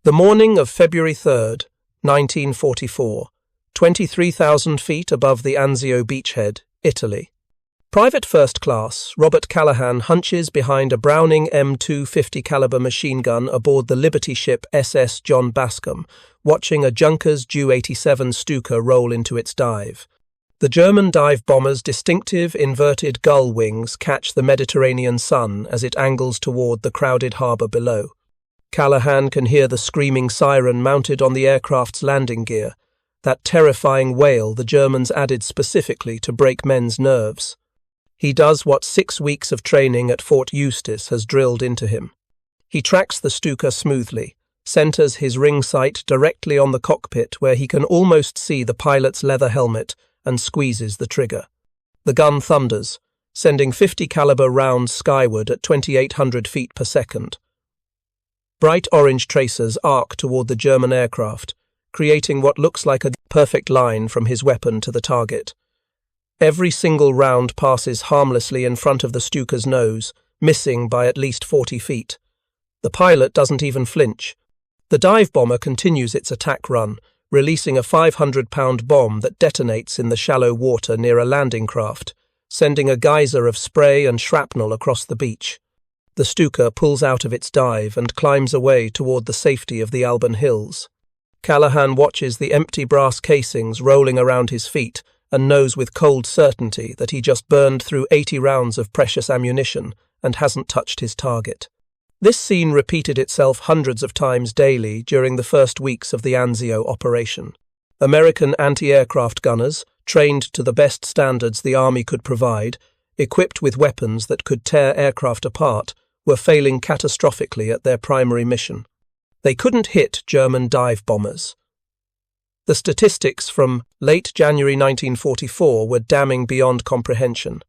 The morning of February 3rd, 1944, 23,000 feet above the Anzio beachhead, Italy. Private First Class Robert Callahan hunches behind a Browning M250 caliber machine gun aboard the Liberty ship SS John Bascom, watching a Junkers Ju-eighty-seven Stuka roll into its dive. The German dive bomber's distinctive inverted gull wings catch the Mediterranean sun as it angles toward the crowded harbour below. Callahan can hear the screaming siren mounted on the aircraft's landing gear, that terrifying wail the Germans added specifically to break men's nerves. He does what 6 weeks of training at Fort Eustis has drilled into him. He tracks the Stuka smoothly, centers his ring sight directly on the cockpit where he can almost see the pilot's leather helmet, and squeezes the trigger. The gun thunders, sending 50 caliber rounds skyward at 2,800 feet per second. Bright orange tracers arc toward the German aircraft, creating what looks like a perfect line from his weapon to the target. Every single round passes harmlessly in front of the Stuka's nose, missing by at least 40 feet. The pilot doesn't even flinch. The dive bomber continues its attack run, releasing a 500-pound bomb that detonates in the shallow water near a landing craft, sending a geyser of spray and shrapnel across the beach. The Stuka pulls out of its dive and climbs away toward the safety of the Alban Hills. Callahan watches the empty brass casings rolling around his feet and knows with cold certainty that he just burned through 80 rounds of precious ammunition and hasn't touched his target. This scene repeated itself hundreds of times daily during the first weeks of the Anzio operation. American anti-aircraft gunners, trained to the best standards the Army could provide, equipped with weapons that could tear aircraft apart, were failing catastrophically at their primary mission. They couldn't hit German dive bombers. The statistics from late January 1944 were damning beyond comprehension.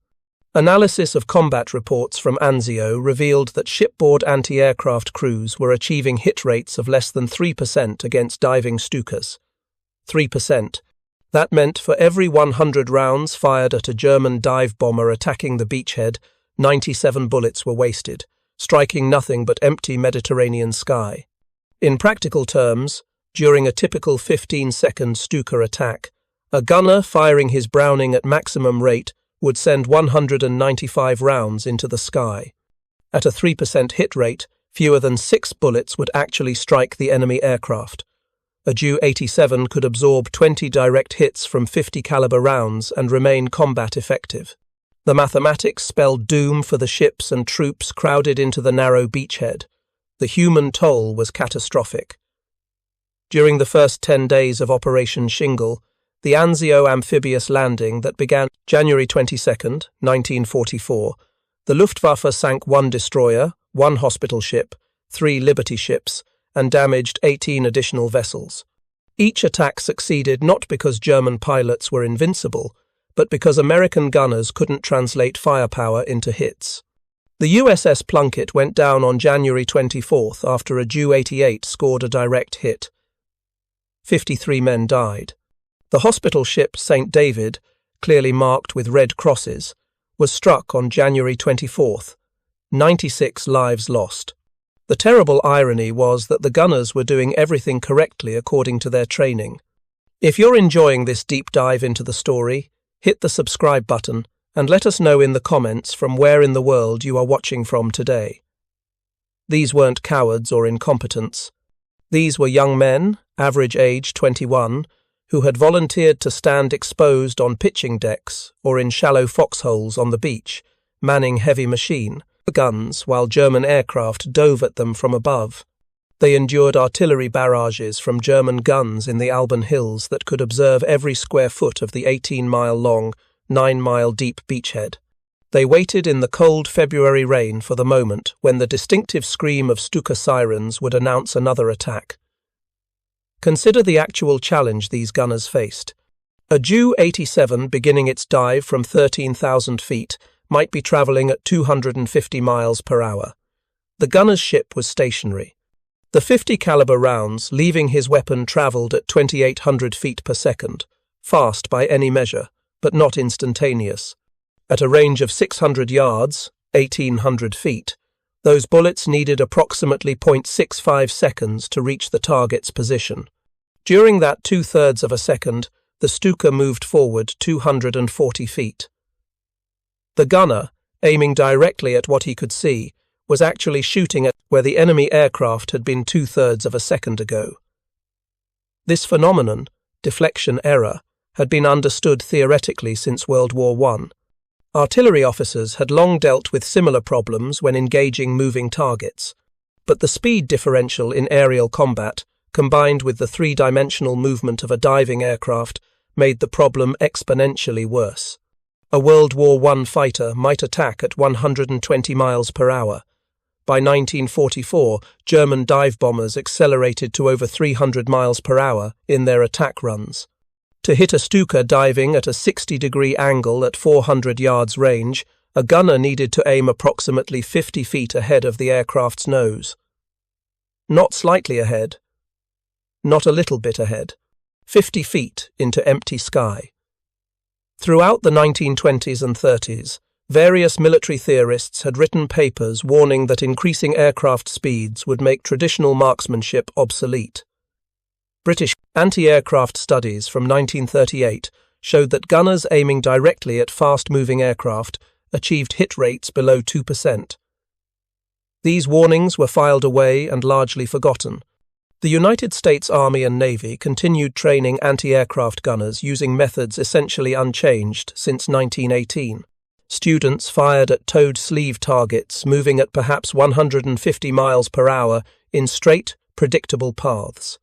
Analysis of combat reports from Anzio revealed that shipboard anti-aircraft crews were achieving hit rates of less than 3% against diving Stukas. 3%. That meant for every 100 rounds fired at a German dive bomber attacking the beachhead, 97 bullets were wasted, striking nothing but empty Mediterranean sky. In practical terms, during a typical 15-second Stuka attack, a gunner firing his Browning at maximum rate would send 195 rounds into the sky. At a 3% hit rate, fewer than 6 bullets would actually strike the enemy aircraft. A Ju-eighty-seven could absorb 20 direct hits from 50 caliber rounds and remain combat effective. The mathematics spelled doom for the ships and troops crowded into the narrow beachhead. The human toll was catastrophic. During the first 10 days of Operation Shingle, the Anzio amphibious landing that began January 22, 1944, the Luftwaffe sank 1 destroyer, 1 hospital ship, 3 Liberty ships, and damaged 18 additional vessels. Each attack succeeded not because German pilots were invincible, but because American gunners couldn't translate firepower into hits. The USS Plunkett went down on January 24th after a Ju-88 scored a direct hit. 53 men died. The hospital ship St. David, clearly marked with red crosses, was struck on January 24th. 96 lives lost. The terrible irony was that the gunners were doing everything correctly according to their training. If you're enjoying this deep dive into the story, hit the subscribe button and let us know in the comments from where in the world you are watching from today. These weren't cowards or incompetents. These were young men, average age 21, who had volunteered to stand exposed on pitching decks or in shallow foxholes on the beach, manning heavy machine guns while German aircraft dove at them from above. They endured artillery barrages from German guns in the Alban Hills that could observe every square foot of the 18-mile-long, 9-mile-deep beachhead. They waited in the cold February rain for the moment when the distinctive scream of Stuka sirens would announce another attack. Consider the actual challenge these gunners faced. A Ju-87 beginning its dive from 13,000 feet might be travelling at 250 miles per hour. The gunner's ship was stationary. The 50 caliber rounds leaving his weapon travelled at 2,800 feet per second, fast by any measure, but not instantaneous. At a range of 600 yards, 1,800 feet, Those bullets needed approximately 0.65 seconds to reach the target's position. During that 2/3 of a second, the Stuka moved forward 240 feet. The gunner, aiming directly at what he could see, was actually shooting at where the enemy aircraft had been 2/3 of a second ago. This phenomenon, deflection error, had been understood theoretically since World War I. Artillery officers had long dealt with similar problems when engaging moving targets, but the speed differential in aerial combat, combined with the three-dimensional movement of a diving aircraft, made the problem exponentially worse. A World War I fighter might attack at 120 miles per hour. By 1944, German dive bombers accelerated to over 300 miles per hour in their attack runs. To hit a Stuka diving at a 60-degree angle at 400 yards range, a gunner needed to aim approximately 50 feet ahead of the aircraft's nose. Not slightly ahead, not a little bit ahead, 50 feet into empty sky. Throughout the 1920s and 30s, various military theorists had written papers warning that increasing aircraft speeds would make traditional marksmanship obsolete. British anti-aircraft studies from 1938 showed that gunners aiming directly at fast-moving aircraft achieved hit rates below 2%. These warnings were filed away and largely forgotten. The United States Army and Navy continued training anti-aircraft gunners using methods essentially unchanged since 1918. Students fired at towed sleeve targets moving at perhaps 150 miles per hour in straight, predictable paths.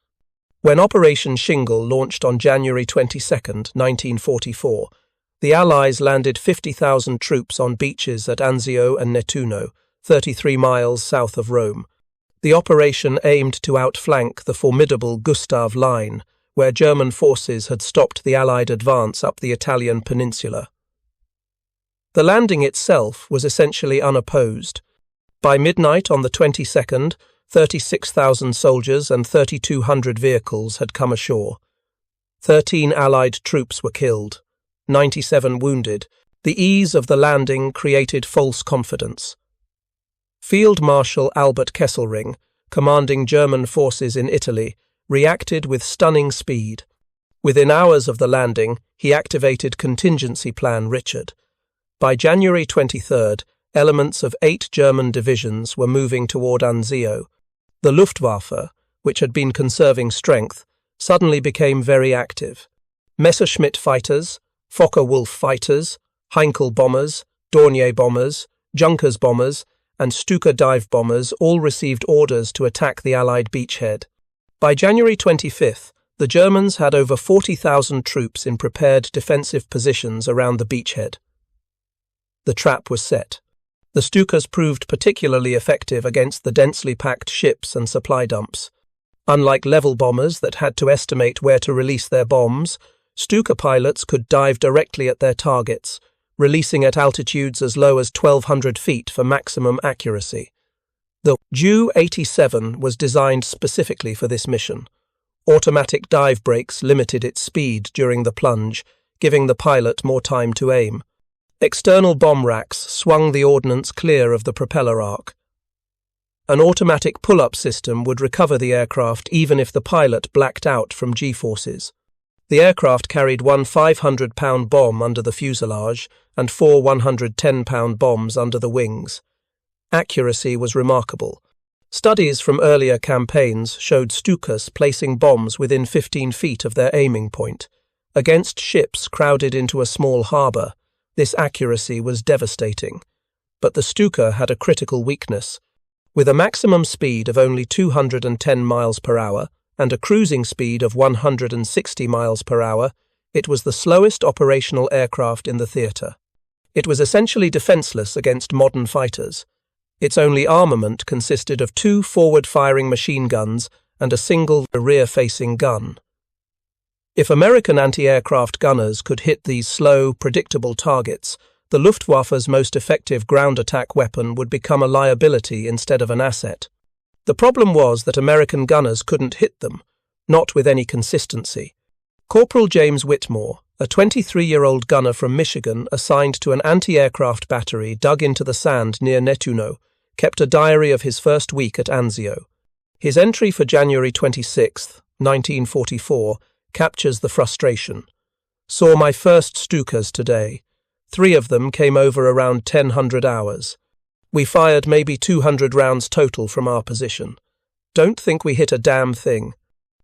When Operation Shingle launched on January 22, 1944, the Allies landed 50,000 troops on beaches at Anzio and Nettuno, 33 miles south of Rome. The operation aimed to outflank the formidable Gustav Line, where German forces had stopped the Allied advance up the Italian peninsula. The landing itself was essentially unopposed. By midnight on the 22nd, 36,000 soldiers and 3,200 vehicles had come ashore. 13 Allied troops were killed, 97 wounded. The ease of the landing created false confidence. Field Marshal Albert Kesselring, commanding German forces in Italy, reacted with stunning speed. Within hours of the landing, he activated Contingency Plan Richard. By January 23rd, elements of 8 German divisions were moving toward Anzio. The Luftwaffe, which had been conserving strength, suddenly became very active. Messerschmitt fighters, Focke-Wulf fighters, Heinkel bombers, Dornier bombers, Junkers bombers, and Stuka dive bombers all received orders to attack the Allied beachhead. By January 25th, the Germans had over 40,000 troops in prepared defensive positions around the beachhead. The trap was set. The Stukas proved particularly effective against the densely packed ships and supply dumps. Unlike level bombers that had to estimate where to release their bombs, Stuka pilots could dive directly at their targets, releasing at altitudes as low as 1,200 feet for maximum accuracy. The Ju-eighty-seven was designed specifically for this mission. Automatic dive brakes limited its speed during the plunge, giving the pilot more time to aim. External bomb racks swung the ordnance clear of the propeller arc. An automatic pull-up system would recover the aircraft even if the pilot blacked out from G-forces. The aircraft carried one 500-pound bomb under the fuselage and 4 110-pound bombs under the wings. Accuracy was remarkable. Studies from earlier campaigns showed Stukas placing bombs within 15 feet of their aiming point. Against ships crowded into a small harbour, this accuracy was devastating. But the Stuka had a critical weakness. With a maximum speed of only 210 miles per hour and a cruising speed of 160 miles per hour, it was the slowest operational aircraft in the theatre. It was essentially defenceless against modern fighters. Its only armament consisted of 2 forward-firing machine guns and a single rear-facing gun. If American anti-aircraft gunners could hit these slow, predictable targets, the Luftwaffe's most effective ground attack weapon would become a liability instead of an asset. The problem was that American gunners couldn't hit them, not with any consistency. Corporal James Whitmore, a 23-year-old gunner from Michigan assigned to an anti-aircraft battery dug into the sand near Nettuno, kept a diary of his first week at Anzio. His entry for January 26, 1944, captures the frustration. Saw my first Stukas today. 3 of them came over around 1000 hours. We fired maybe 200 rounds total from our position. Don't think we hit a damn thing.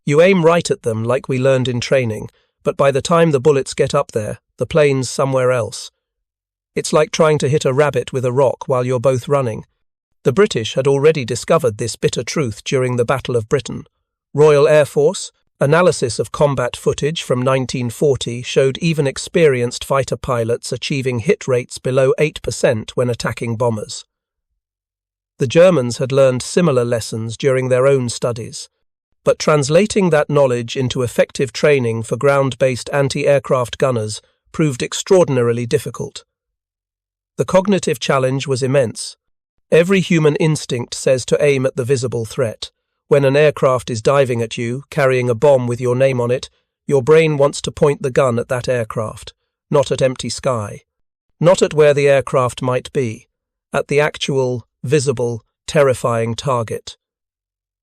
You aim right at them like we learned in training, but by the time the bullets get up there, the plane's somewhere else. It's like trying to hit a rabbit with a rock while you're both running. The British had already discovered this bitter truth during the Battle of Britain. Royal Air Force analysis of combat footage from 1940 showed even experienced fighter pilots achieving hit rates below 8% when attacking bombers. The Germans had learned similar lessons during their own studies, but translating that knowledge into effective training for ground-based anti-aircraft gunners proved extraordinarily difficult. The cognitive challenge was immense. Every human instinct says to aim at the visible threat. When an aircraft is diving at you, carrying a bomb with your name on it, your brain wants to point the gun at that aircraft, not at empty sky, not at where the aircraft might be, at the actual, visible, terrifying target.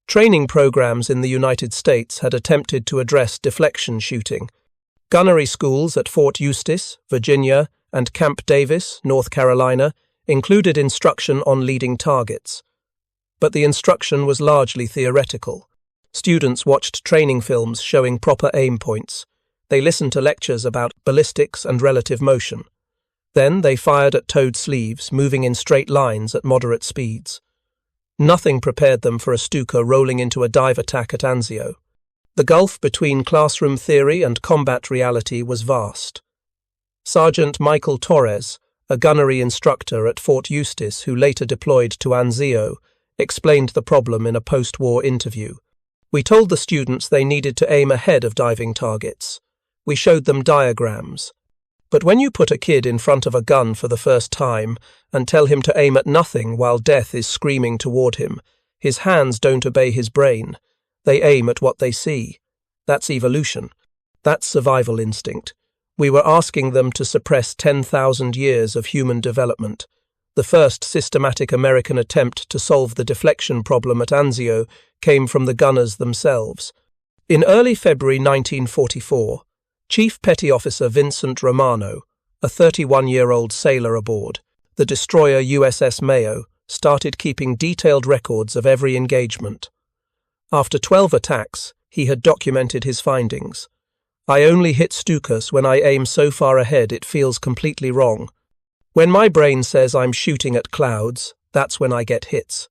Training programs in the United States had attempted to address deflection shooting. Gunnery schools at Fort Eustis, Virginia, and Camp Davis, North Carolina, included instruction on leading targets. But the instruction was largely theoretical. Students watched training films showing proper aim points. They listened to lectures about ballistics and relative motion. Then they fired at towed sleeves, moving in straight lines at moderate speeds. Nothing prepared them for a Stuka rolling into a dive attack at Anzio. The gulf between classroom theory and combat reality was vast. Sergeant Michael Torres, a gunnery instructor at Fort Eustis who later deployed to Anzio, explained the problem in a post-war interview. We told the students they needed to aim ahead of diving targets. We showed them diagrams. But when you put a kid in front of a gun for the first time and tell him to aim at nothing while death is screaming toward him, his hands don't obey his brain. They aim at what they see. That's evolution. That's survival instinct. We were asking them to suppress 10,000 years of human development. The first systematic American attempt to solve the deflection problem at Anzio came from the gunners themselves. In early February 1944, Chief Petty Officer Vincent Romano, a 31-year-old sailor aboard the destroyer USS Mayo, started keeping detailed records of every engagement. After 12 attacks, he had documented his findings. I only hit Stukas when I aim so far ahead it feels completely wrong. When my brain says I'm shooting at clouds, that's when I get hits.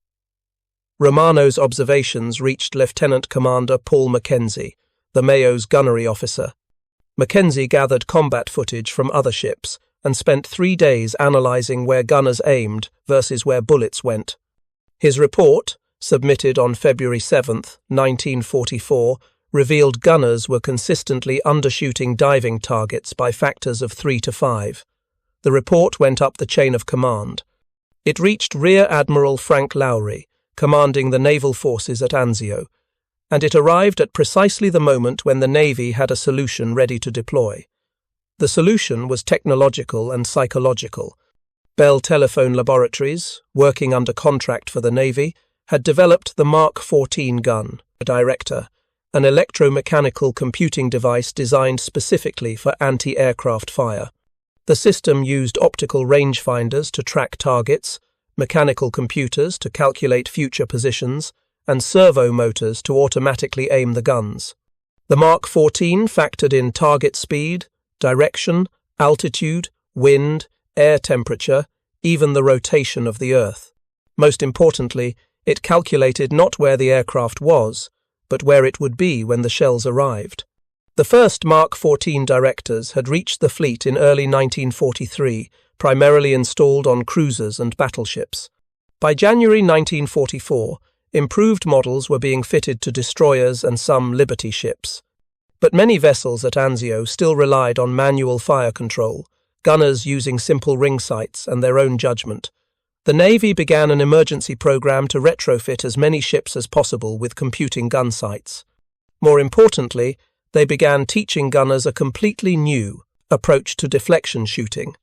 Romano's observations reached Lieutenant Commander Paul Mackenzie, the Mayo's gunnery officer. Mackenzie gathered combat footage from other ships and spent 3 days analysing where gunners aimed versus where bullets went. His report, submitted on February 7, 1944, revealed gunners were consistently undershooting diving targets by factors of 3 to 5. The report went up the chain of command. It reached Rear Admiral Frank Lowry, commanding the naval forces at Anzio, and it arrived at precisely the moment when the Navy had a solution ready to deploy. The solution was technological and psychological. Bell Telephone Laboratories, working under contract for the Navy, had developed the Mark 14 gun, a director, an electromechanical computing device designed specifically for anti-aircraft fire. The system used optical rangefinders to track targets, mechanical computers to calculate future positions, and servo motors to automatically aim the guns. The Mark 14 factored in target speed, direction, altitude, wind, air temperature, even the rotation of the Earth. Most importantly, it calculated not where the aircraft was, but where it would be when the shells arrived. The first Mark 14 directors had reached the fleet in early 1943, primarily installed on cruisers and battleships. By January 1944, improved models were being fitted to destroyers and some Liberty ships. But many vessels at Anzio still relied on manual fire control, gunners using simple ring sights and their own judgment. The Navy began an emergency program to retrofit as many ships as possible with computing gun sights. More importantly, they began teaching gunners a completely new approach to deflection shooting.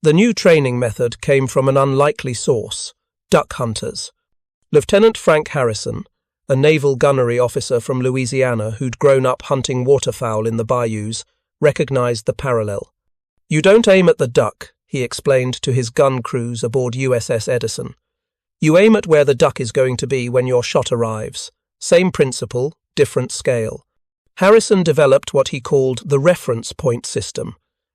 The new training method came from an unlikely source: duck hunters. Lieutenant Frank Harrison, a naval gunnery officer from Louisiana who'd grown up hunting waterfowl in the bayous, recognized the parallel. "You don't aim at the duck," he explained to his gun crews aboard USS Edison. "You aim at where the duck is going to be when your shot arrives. Same principle, different scale." Harrison developed what he called the reference point system.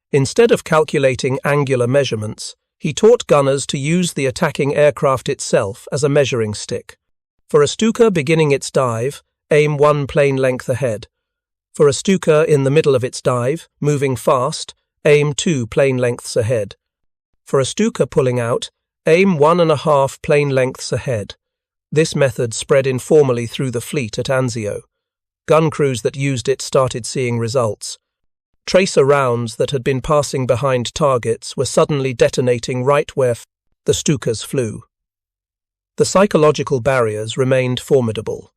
Instead of calculating angular measurements, he taught gunners to use the attacking aircraft itself as a measuring stick. For a Stuka beginning its dive, aim 1 plane length ahead. For a Stuka in the middle of its dive, moving fast, aim 2 plane lengths ahead. For a Stuka pulling out, aim 1.5 plane lengths ahead. This method spread informally through the fleet at Anzio. Gun crews that used it started seeing results. Tracer rounds that had been passing behind targets were suddenly detonating right where the Stukas flew. The psychological barriers remained formidable.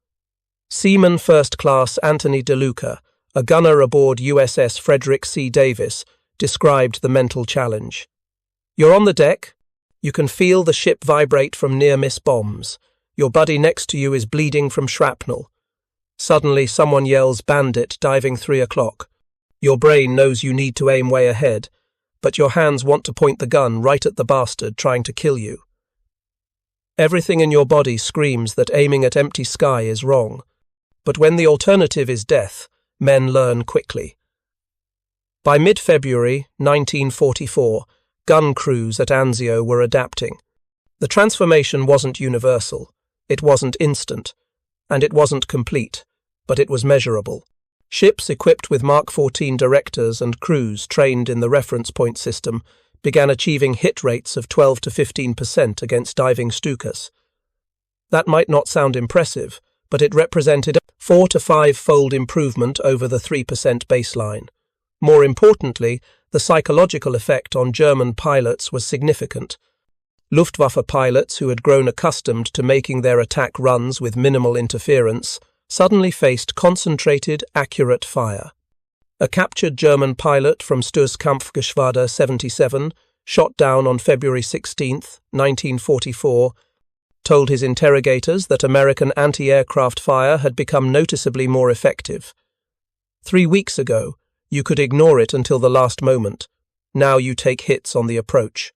Seaman First Class Anthony DeLuca, a gunner aboard USS Frederick C. Davis, described the mental challenge. "You're on the deck. You can feel the ship vibrate from near-miss bombs. Your buddy next to you is bleeding from shrapnel. Suddenly someone yells, 'Bandit, diving 3 o'clock. Your brain knows you need to aim way ahead, but your hands want to point the gun right at the bastard trying to kill you. Everything in your body screams that aiming at empty sky is wrong. But when the alternative is death, men learn quickly." By mid-February 1944, gun crews at Anzio were adapting. The transformation wasn't universal, it wasn't instant, and it wasn't complete, but it was measurable. Ships equipped with Mark 14 directors and crews trained in the reference point system began achieving hit rates of 12 to 15% against diving Stukas. That might not sound impressive, but it represented a 4 to 5-fold improvement over the 3% baseline. More importantly, the psychological effect on German pilots was significant. Luftwaffe pilots who had grown accustomed to making their attack runs with minimal interference suddenly faced concentrated, accurate fire. A captured German pilot from Stu's Kampfgeschwader 77, shot down on February 16, 1944, told his interrogators that American anti-aircraft fire had become noticeably more effective. 3 weeks ago, you could ignore it until the last moment. Now you take hits on the approach.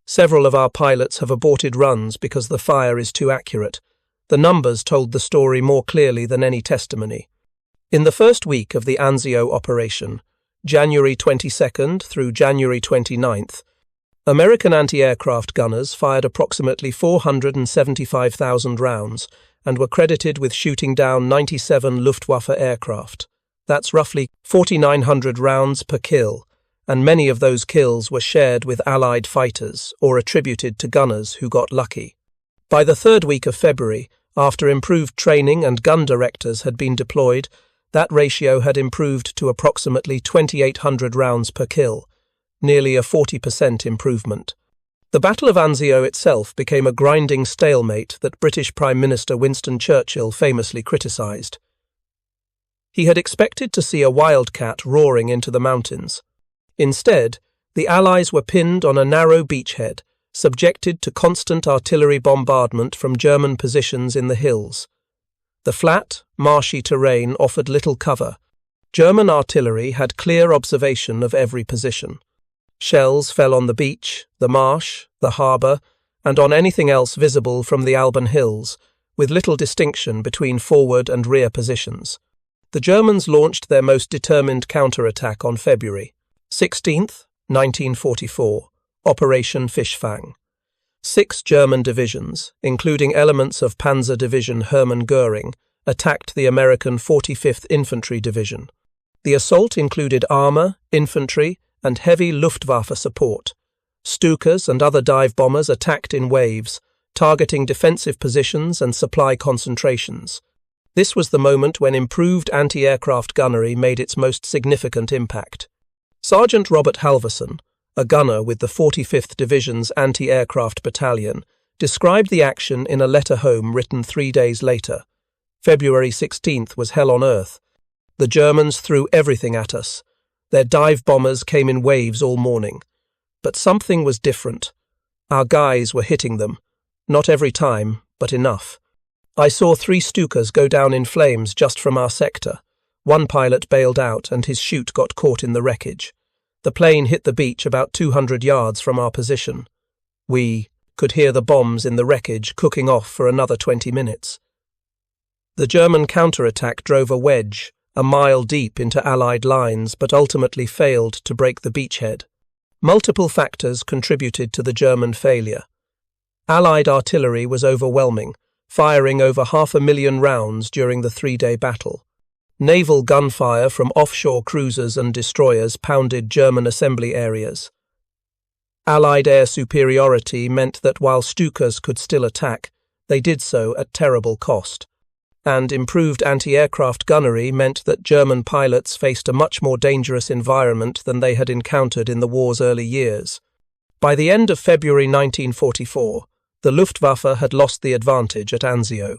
Several of our pilots have aborted runs because the fire is too accurate. The numbers told the story more clearly than any testimony. In the first week of the Anzio operation, January 22nd through January 29th, American anti-aircraft gunners fired approximately 475,000 rounds and were credited with shooting down 97 Luftwaffe aircraft. That's roughly 4,900 rounds per kill, and many of those kills were shared with Allied fighters or attributed to gunners who got lucky. By the third week of February, after improved training and gun directors had been deployed, that ratio had improved to approximately 2,800 rounds per kill, nearly a 40% improvement. The Battle of Anzio itself became a grinding stalemate that British Prime Minister Winston Churchill famously criticised. He had expected to see a wildcat roaring into the mountains. Instead, the Allies were pinned on a narrow beachhead, subjected to constant artillery bombardment from German positions in the hills. The flat, marshy terrain offered little cover. German artillery had clear observation of every position. Shells fell on the beach, the marsh, the harbour, and on anything else visible from the Alban Hills, with little distinction between forward and rear positions. The Germans launched their most determined counterattack on February 16th, 1944, Operation Fischfang. 6 German divisions, including elements of Panzer Division Hermann Göring, attacked the American 45th Infantry Division. The assault included armour, infantry, and heavy Luftwaffe support. Stukas and other dive bombers attacked in waves, targeting defensive positions and supply concentrations. This was the moment when improved anti-aircraft gunnery made its most significant impact. Sergeant Robert Halverson, a gunner with the 45th Division's Anti-Aircraft Battalion, described the action in a letter home written 3 days later. February 16th was hell on earth. The Germans threw everything at us. Their dive bombers came in waves all morning. But something was different. Our guys were hitting them. Not every time, but enough. I saw 3 Stukas go down in flames just from our sector. One pilot bailed out and his chute got caught in the wreckage. The plane hit the beach about 200 yards from our position. We could hear the bombs in the wreckage cooking off for another 20 minutes. The German counterattack drove a wedge, a mile deep into Allied lines, but ultimately failed to break the beachhead. Multiple factors contributed to the German failure. Allied artillery was overwhelming, firing over 500,000 rounds during the 3-day battle. Naval gunfire from offshore cruisers and destroyers pounded German assembly areas. Allied air superiority meant that while Stukas could still attack, they did so at terrible cost. And improved anti-aircraft gunnery meant that German pilots faced a much more dangerous environment than they had encountered in the war's early years. By the end of February 1944, the Luftwaffe had lost the advantage at Anzio.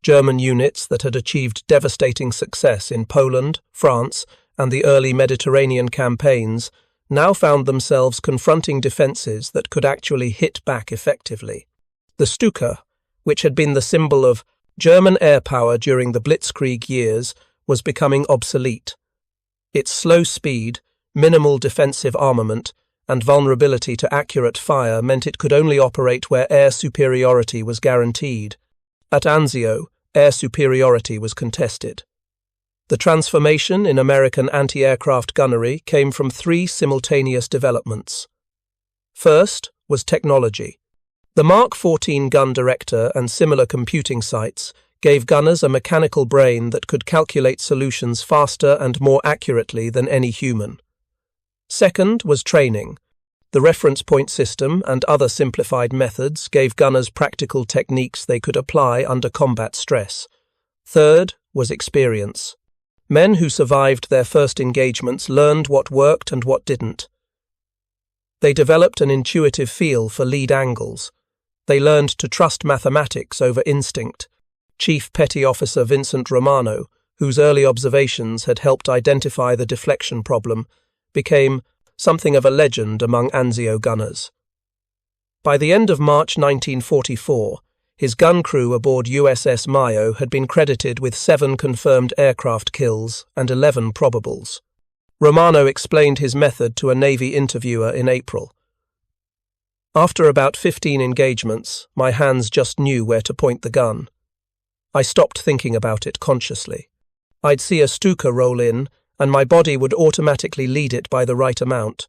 German units that had achieved devastating success in Poland, France, and the early Mediterranean campaigns now found themselves confronting defences that could actually hit back effectively. The Stuka, which had been the symbol of German air power during the Blitzkrieg years, was becoming obsolete. Its slow speed, minimal defensive armament, and vulnerability to accurate fire meant it could only operate where air superiority was guaranteed. At Anzio, air superiority was contested. The transformation in American anti-aircraft gunnery came from 3 simultaneous developments. First was technology. The Mark 14 gun director and similar computing sites gave gunners a mechanical brain that could calculate solutions faster and more accurately than any human. Second was training. The reference point system and other simplified methods gave gunners practical techniques they could apply under combat stress. Third was experience. Men who survived their first engagements learned what worked and what didn't. They developed an intuitive feel for lead angles. They learned to trust mathematics over instinct. Chief Petty Officer Vincent Romano, whose early observations had helped identify the deflection problem, became something of a legend among Anzio gunners. By the end of March 1944, his gun crew aboard USS Mayo had been credited with 7 confirmed aircraft kills and 11 probables. Romano explained his method to a Navy interviewer in April. After about 15 engagements, my hands just knew where to point the gun. I stopped thinking about it consciously. I'd see a Stuka roll in, and my body would automatically lead it by the right amount.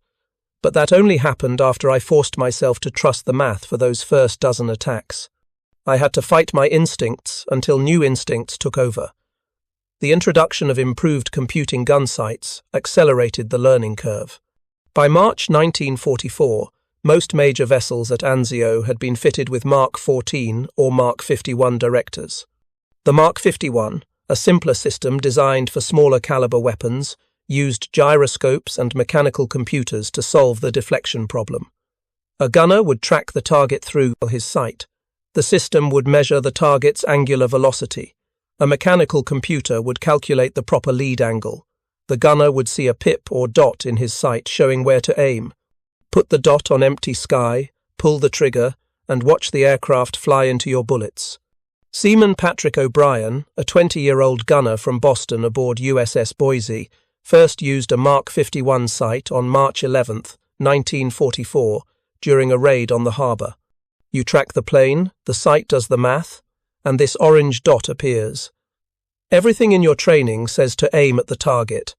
But that only happened after I forced myself to trust the math for those first dozen attacks. I had to fight my instincts until new instincts took over. The introduction of improved computing gun sights accelerated the learning curve. By March 1944, most major vessels at Anzio had been fitted with Mark 14 or Mark 51 directors. The Mark 51, a simpler system designed for smaller caliber weapons, used gyroscopes and mechanical computers to solve the deflection problem. A gunner would track the target through his sight. The system would measure the target's angular velocity. A mechanical computer would calculate the proper lead angle. The gunner would see a pip or dot in his sight showing where to aim. Put the dot on empty sky, pull the trigger, and watch the aircraft fly into your bullets. Seaman Patrick O'Brien, a 20-year-old gunner from Boston aboard USS Boise, first used a Mark 51 sight on March 11, 1944, during a raid on the harbour. You track the plane, the sight does the math, and this orange dot appears. Everything in your training says to aim at the target,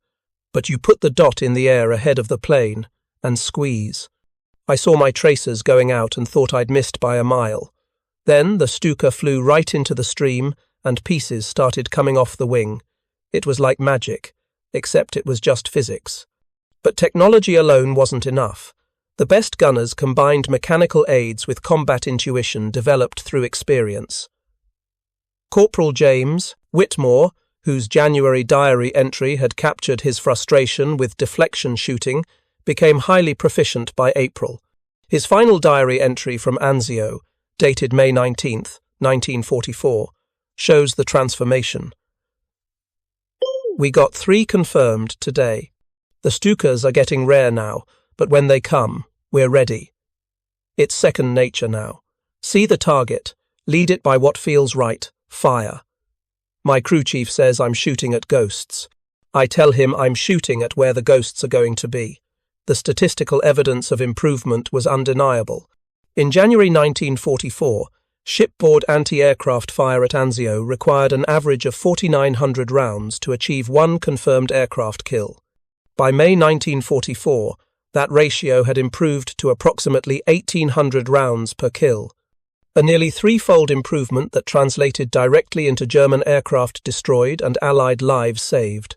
but you put the dot in the air ahead of the plane and squeeze. I saw my tracers going out and thought I'd missed by a mile. Then the Stuka flew right into the stream and pieces started coming off the wing. It was like magic, except it was just physics. But technology alone wasn't enough. The best gunners combined mechanical aids with combat intuition developed through experience. Corporal James Whitmore, whose January diary entry had captured his frustration with deflection shooting, became highly proficient by April. His final diary entry from Anzio, dated May 19, 1944, shows the transformation. We got 3 confirmed today. The Stukas are getting rare now, but when they come, We're ready. It's second nature now. See the target. Lead it by what feels right. Fire. My crew chief says I'm shooting at ghosts. I tell him I'm shooting at where the ghosts are going to be. The statistical evidence of improvement was undeniable. In January 1944, shipboard anti-aircraft fire at Anzio required an average of 4,900 rounds to achieve one confirmed aircraft kill. By May 1944, that ratio had improved to approximately 1,800 rounds per kill, a nearly threefold improvement that translated directly into German aircraft destroyed and Allied lives saved.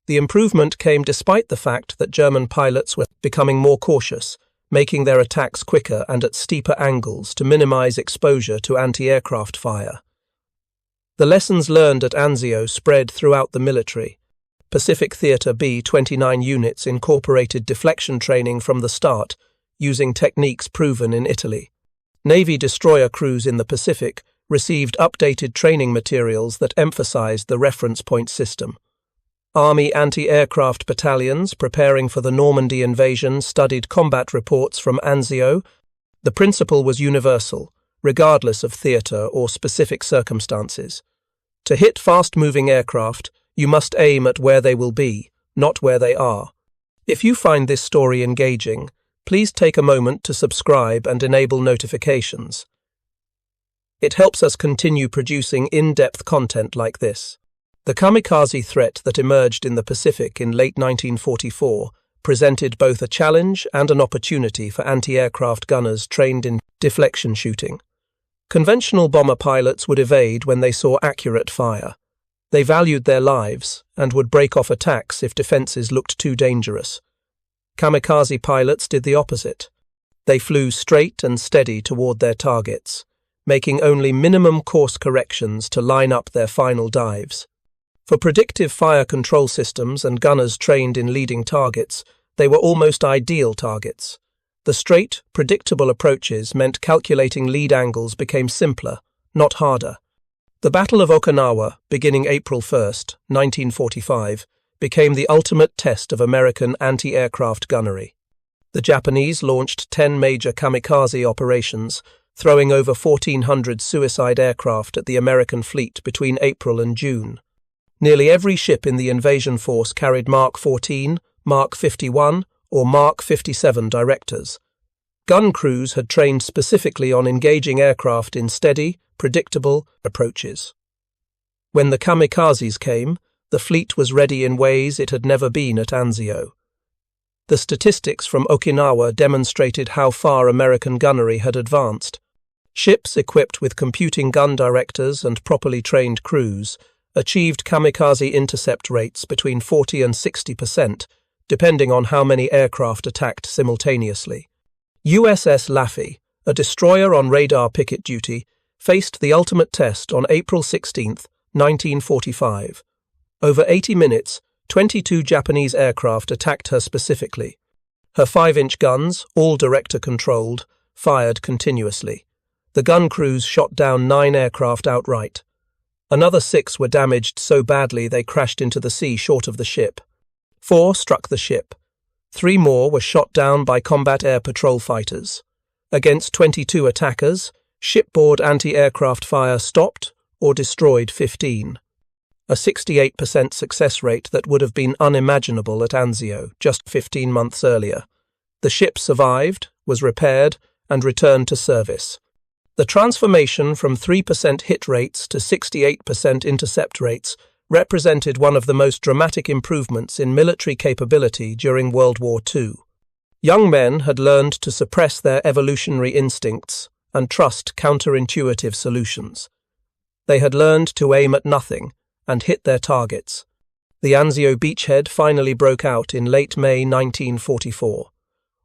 The improvement came despite the fact that German pilots were becoming more cautious, making their attacks quicker and at steeper angles to minimize exposure to anti-aircraft fire. The lessons learned at Anzio spread throughout the military. Pacific Theatre B-29 units incorporated deflection training from the start, using techniques proven in Italy. Navy destroyer crews in the Pacific received updated training materials that emphasized the reference point system. Army anti-aircraft battalions preparing for the Normandy invasion studied combat reports from Anzio. The principle was universal, regardless of theatre or specific circumstances. To hit fast-moving aircraft, you must aim at where they will be, not where they are. If you find this story engaging, please take a moment to subscribe and enable notifications. It helps us continue producing in-depth content like this. The kamikaze threat that emerged in the Pacific in late 1944 presented both a challenge and an opportunity for anti-aircraft gunners trained in deflection shooting. Conventional bomber pilots would evade when they saw accurate fire. They valued their lives and would break off attacks if defenses looked too dangerous. Kamikaze pilots did the opposite. They flew straight and steady toward their targets, making only minimum course corrections to line up their final dives. For predictive fire control systems and gunners trained in leading targets, they were almost ideal targets. The straight, predictable approaches meant calculating lead angles became simpler, not harder. The Battle of Okinawa, beginning April 1, 1945, became the ultimate test of American anti-aircraft gunnery. The Japanese launched 10 major kamikaze operations, throwing over 1,400 suicide aircraft at the American fleet between April and June. Nearly every ship in the invasion force carried Mark 14, Mark 51, or Mark 57 directors. Gun crews had trained specifically on engaging aircraft in steady, predictable approaches. When the kamikazes came, the fleet was ready in ways it had never been at Anzio. The statistics from Okinawa demonstrated how far American gunnery had advanced. Ships equipped with computing gun directors and properly trained crews achieved kamikaze intercept rates between 40 and 60%, depending on how many aircraft attacked simultaneously. USS Laffey, a destroyer on radar picket duty, faced the ultimate test on April 16, 1945. Over 80 minutes, 22 Japanese aircraft attacked her specifically. Her 5-inch guns, all director-controlled, fired continuously. The gun crews shot down 9 aircraft outright. Another 6 were damaged so badly they crashed into the sea short of the ship. 4 struck the ship. 3 more were shot down by combat air patrol fighters. Against 22 attackers, shipboard anti-aircraft fire stopped or destroyed 15. A 68% success rate that would have been unimaginable at Anzio just 15 months earlier. The ship survived, was repaired, and returned to service. The transformation from 3% hit rates to 68% intercept rates represented one of the most dramatic improvements in military capability during World War II. Young men had learned to suppress their evolutionary instincts and trust counterintuitive solutions. They had learned to aim at nothing and hit their targets. The Anzio beachhead finally broke out in late May 1944.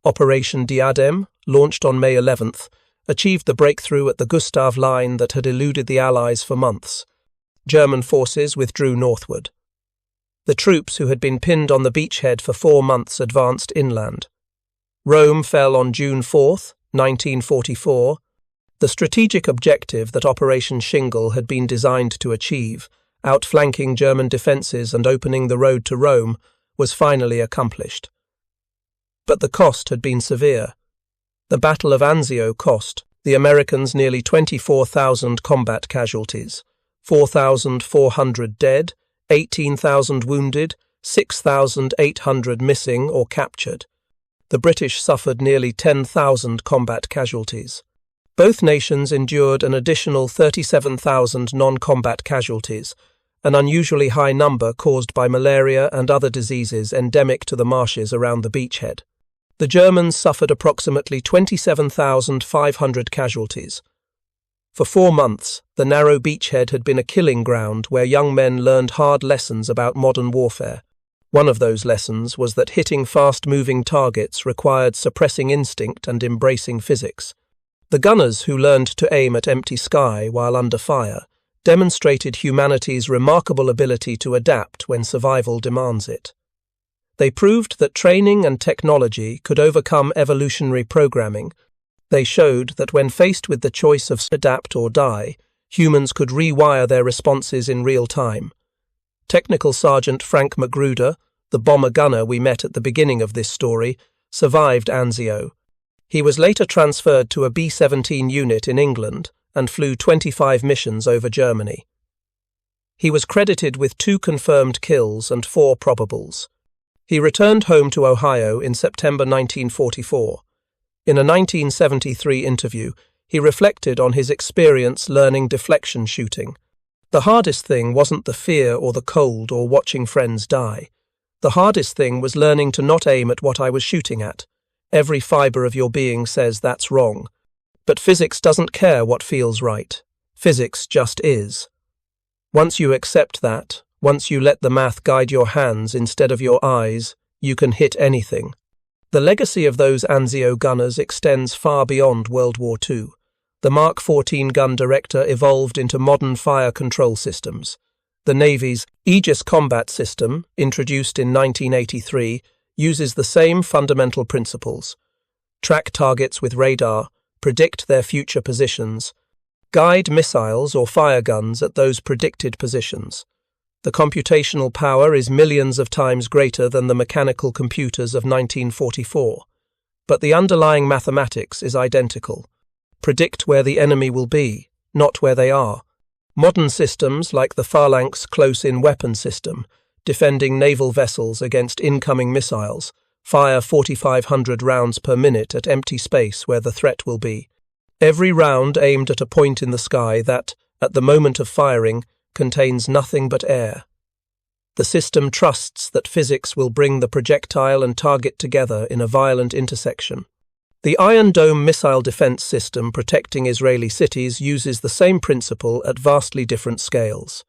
Operation Diadem, launched on May 11th, achieved the breakthrough at the Gustav Line that had eluded the Allies for months. German forces withdrew northward. The troops who had been pinned on the beachhead for 4 months advanced inland. Rome fell on June 4, 1944. The strategic objective that Operation Shingle had been designed to achieve, outflanking German defences and opening the road to Rome, was finally accomplished. But the cost had been severe. The Battle of Anzio cost the Americans nearly 24,000 combat casualties, 4,400 dead, 18,000 wounded, 6,800 missing or captured. The British suffered nearly 10,000 combat casualties. Both nations endured an additional 37,000 non-combat casualties, an unusually high number caused by malaria and other diseases endemic to the marshes around the beachhead. The Germans suffered approximately 27,500 casualties. For 4 months, the narrow beachhead had been a killing ground where young men learned hard lessons about modern warfare. One of those lessons was that hitting fast-moving targets required suppressing instinct and embracing physics. The gunners who learned to aim at empty sky while under fire demonstrated humanity's remarkable ability to adapt when survival demands it. They proved that training and technology could overcome evolutionary programming. They showed that when faced with the choice of adapt or die, humans could rewire their responses in real time. Technical Sergeant Frank Magruder, the bomber gunner we met at the beginning of this story, survived Anzio. He was later transferred to a B-17 unit in England and flew 25 missions over Germany. He was credited with 2 confirmed kills and 4 probables. He returned home to Ohio in September 1944. In a 1973 interview, he reflected on his experience learning deflection shooting. The hardest thing wasn't the fear or the cold or watching friends die. The hardest thing was learning to not aim at what I was shooting at. Every fibre of your being says that's wrong. But physics doesn't care what feels right. Physics just is. Once you accept that, once you let the math guide your hands instead of your eyes, you can hit anything. The legacy of those Anzio gunners extends far beyond World War II. The Mark 14 gun director evolved into modern fire control systems. The Navy's Aegis combat system, introduced in 1983, uses the same fundamental principles. Track targets with radar, predict their future positions, guide missiles or fire guns at those predicted positions. The computational power is millions of times greater than the mechanical computers of 1944. But the underlying mathematics is identical. Predict where the enemy will be, not where they are. Modern systems like the Phalanx close-in weapon system, defending naval vessels against incoming missiles, fire 4,500 rounds per minute at empty space where the threat will be. Every round aimed at a point in the sky that, at the moment of firing, contains nothing but air. The system trusts that physics will bring the projectile and target together in a violent intersection. The Iron Dome missile defense system protecting Israeli cities uses the same principle at vastly different scales.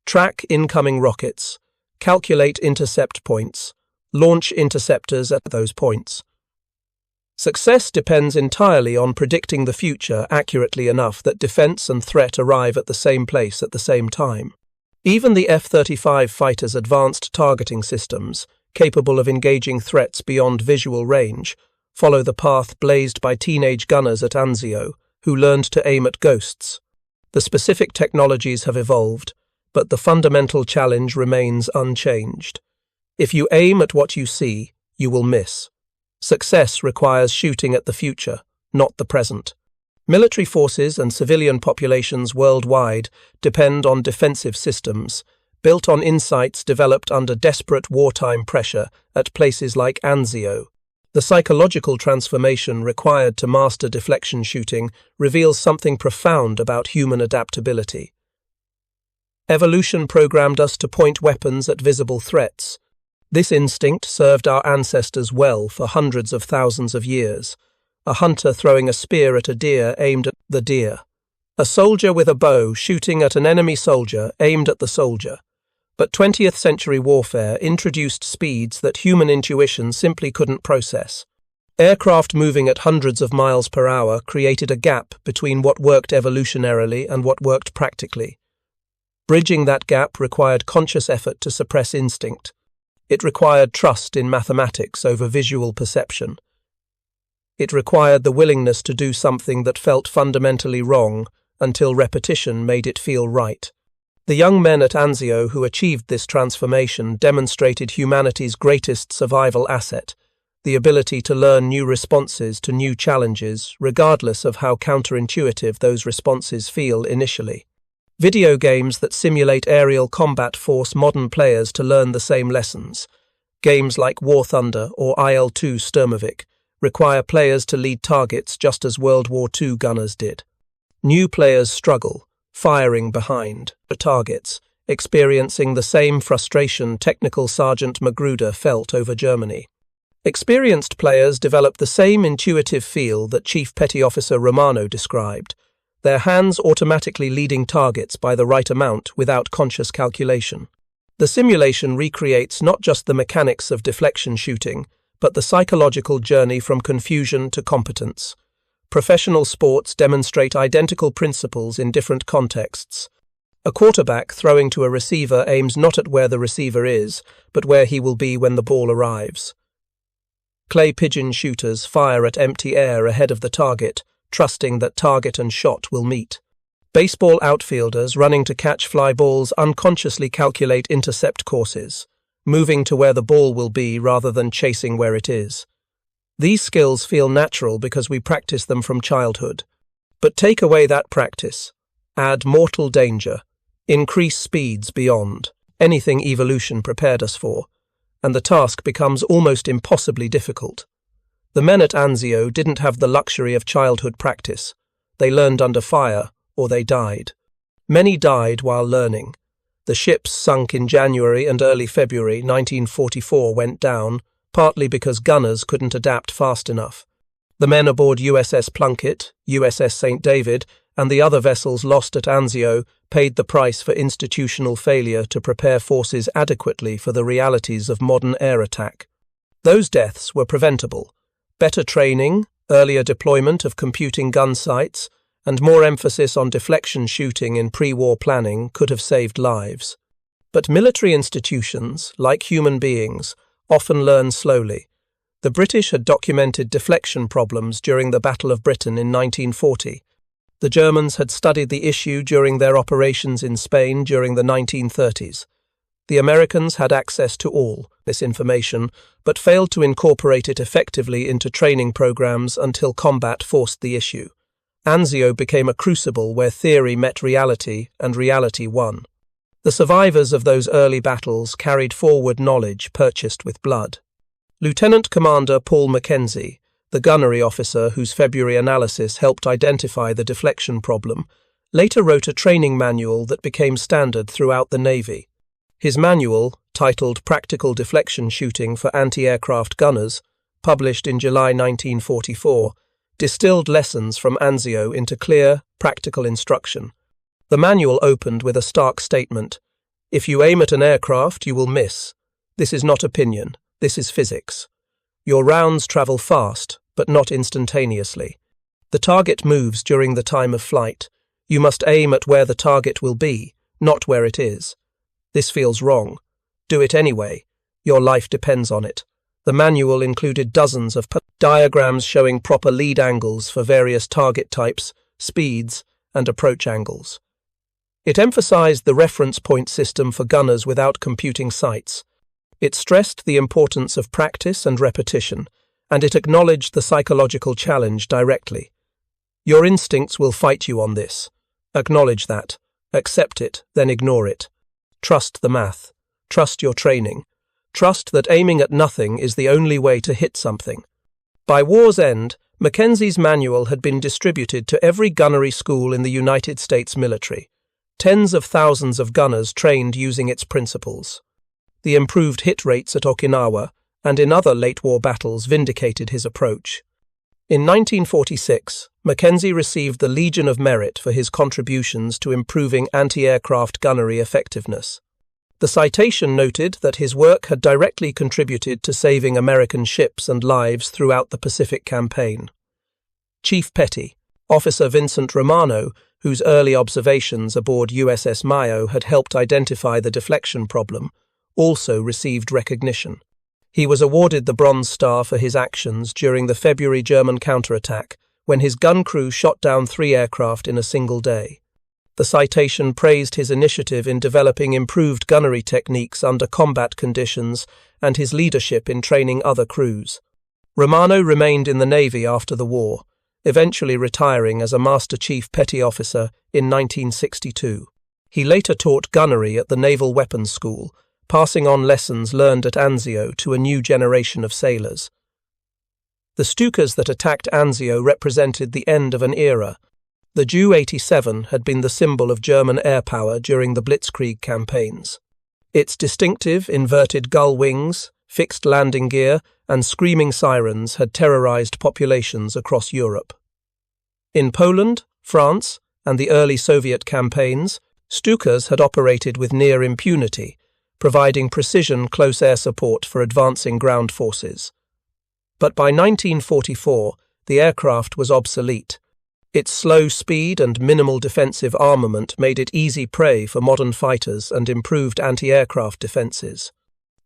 Track incoming rockets, calculate intercept points, launch interceptors at those points. Success depends entirely on predicting the future accurately enough that defense and threat arrive at the same place at the same time. Even the F-35 fighter's advanced targeting systems, capable of engaging threats beyond visual range, follow the path blazed by teenage gunners at Anzio, who learned to aim at ghosts. The specific technologies have evolved, but the fundamental challenge remains unchanged. If you aim at what you see, you will miss. Success requires shooting at the future, not the present. Military forces and civilian populations worldwide depend on defensive systems, built on insights developed under desperate wartime pressure at places like Anzio. The psychological transformation required to master deflection shooting reveals something profound about human adaptability. Evolution programmed us to point weapons at visible threats. This instinct served our ancestors well for hundreds of thousands of years. A hunter throwing a spear at a deer aimed at the deer. A soldier with a bow shooting at an enemy soldier aimed at the soldier. But 20th century warfare introduced speeds that human intuition simply couldn't process. Aircraft moving at hundreds of miles per hour created a gap between what worked evolutionarily and what worked practically. Bridging that gap required conscious effort to suppress instinct. It required trust in mathematics over visual perception. It required the willingness to do something that felt fundamentally wrong until repetition made it feel right. The young men at Anzio who achieved this transformation demonstrated humanity's greatest survival asset, the ability to learn new responses to new challenges, regardless of how counterintuitive those responses feel initially. Video games that simulate aerial combat force modern players to learn the same lessons. Games like War Thunder or IL-2 Sturmovik require players to lead targets just as World War II gunners did. New players struggle, firing behind the targets, experiencing the same frustration Technical Sergeant Magruder felt over Germany. Experienced players develop the same intuitive feel that Chief Petty Officer Romano described, their hands automatically leading targets by the right amount without conscious calculation. The simulation recreates not just the mechanics of deflection shooting, but the psychological journey from confusion to competence. Professional sports demonstrate identical principles in different contexts. A quarterback throwing to a receiver aims not at where the receiver is, but where he will be when the ball arrives. Clay pigeon shooters fire at empty air ahead of the target, trusting that target and shot will meet. Baseball outfielders running to catch fly balls unconsciously calculate intercept courses, moving to where the ball will be rather than chasing where it is. These skills feel natural because we practice them from childhood. But take away that practice, add mortal danger, increase speeds beyond anything evolution prepared us for, and the task becomes almost impossibly difficult. The men at Anzio didn't have the luxury of childhood practice. They learned under fire, or they died. Many died while learning. The ships sunk in January and early February 1944 went down, partly because gunners couldn't adapt fast enough. The men aboard USS Plunkett, USS St. David, and the other vessels lost at Anzio paid the price for institutional failure to prepare forces adequately for the realities of modern air attack. Those deaths were preventable. Better training, earlier deployment of computing gun sights, and more emphasis on deflection shooting in pre-war planning could have saved lives. But military institutions, like human beings, often learn slowly. The British had documented deflection problems during the Battle of Britain in 1940. The Germans had studied the issue during their operations in Spain during the 1930s. The Americans had access to all this information, but failed to incorporate it effectively into training programs until combat forced the issue. Anzio became a crucible where theory met reality and reality won. The survivors of those early battles carried forward knowledge purchased with blood. Lieutenant Commander Paul Mackenzie, the gunnery officer whose February analysis helped identify the deflection problem, later wrote a training manual that became standard throughout the Navy. His manual, titled Practical Deflection Shooting for Anti-Aircraft Gunners, published in July 1944, distilled lessons from Anzio into clear, practical instruction. The manual opened with a stark statement: "If you aim at an aircraft, you will miss. This is not opinion, this is physics. Your rounds travel fast, but not instantaneously. The target moves during the time of flight. You must aim at where the target will be, not where it is. This feels wrong. Do it anyway. Your life depends on it." The manual included dozens of diagrams showing proper lead angles for various target types, speeds, and approach angles. It emphasized the reference point system for gunners without computing sights. It stressed the importance of practice and repetition, and it acknowledged the psychological challenge directly. Your instincts will fight you on this. Acknowledge that. Accept it, then ignore it. Trust the math. Trust your training. Trust that aiming at nothing is the only way to hit something. By war's end, Mackenzie's manual had been distributed to every gunnery school in the United States military. Tens of thousands of gunners trained using its principles. The improved hit rates at Okinawa and in other late-war battles vindicated his approach. In 1946, Mackenzie received the Legion of Merit for his contributions to improving anti-aircraft gunnery effectiveness. The citation noted that his work had directly contributed to saving American ships and lives throughout the Pacific Campaign. Chief Petty, Officer Vincent Romano, whose early observations aboard USS Mayo had helped identify the deflection problem, also received recognition. He was awarded the Bronze Star for his actions during the February German counterattack, when his gun crew shot down 3 aircraft in a single day. The citation praised his initiative in developing improved gunnery techniques under combat conditions and his leadership in training other crews. Romano remained in the Navy after the war, eventually retiring as a Master Chief Petty Officer in 1962. He later taught gunnery at the Naval Weapons School, passing on lessons learned at Anzio to a new generation of sailors. The Stukas that attacked Anzio represented the end of an era. The Ju-87 had been the symbol of German air power during the Blitzkrieg campaigns. Its distinctive inverted gull wings, fixed landing gear, and screaming sirens had terrorized populations across Europe. In Poland, France, and the early Soviet campaigns, Stukas had operated with near impunity, providing precision close air support for advancing ground forces. But by 1944, the aircraft was obsolete. Its slow speed and minimal defensive armament made it easy prey for modern fighters and improved anti-aircraft defenses.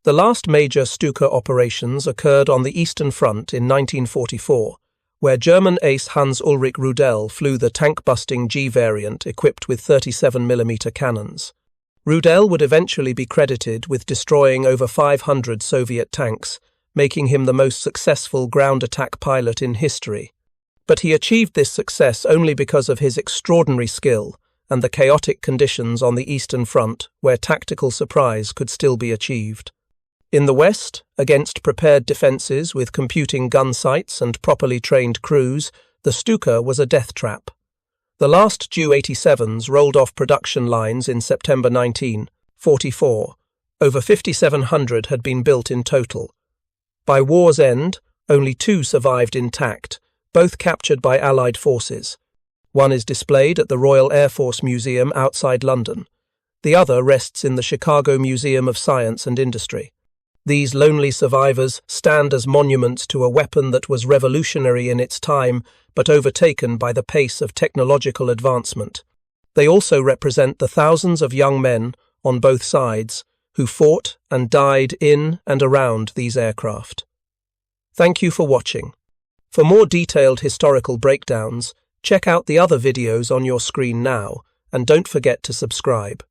The last major Stuka operations occurred on the Eastern Front in 1944, where German ace Hans-Ulrich Rudel flew the tank-busting G variant equipped with 37mm cannons. Rudel would eventually be credited with destroying over 500 Soviet tanks, making him the most successful ground attack pilot in history. But he achieved this success only because of his extraordinary skill and the chaotic conditions on the Eastern Front where tactical surprise could still be achieved. In the West, against prepared defences with computing gun sights and properly trained crews, the Stuka was a death trap. The last Ju-87s rolled off production lines in September 1944. Over 5,700 had been built in total. By war's end, only 2 survived intact, both captured by Allied forces. One is displayed at the Royal Air Force Museum outside London. The other rests in the Chicago Museum of Science and Industry. These lonely survivors stand as monuments to a weapon that was revolutionary in its time, but overtaken by the pace of technological advancement. They also represent the thousands of young men, on both sides, who fought and died in and around these aircraft. Thank you for watching. For more detailed historical breakdowns, check out the other videos on your screen now, and don't forget to subscribe.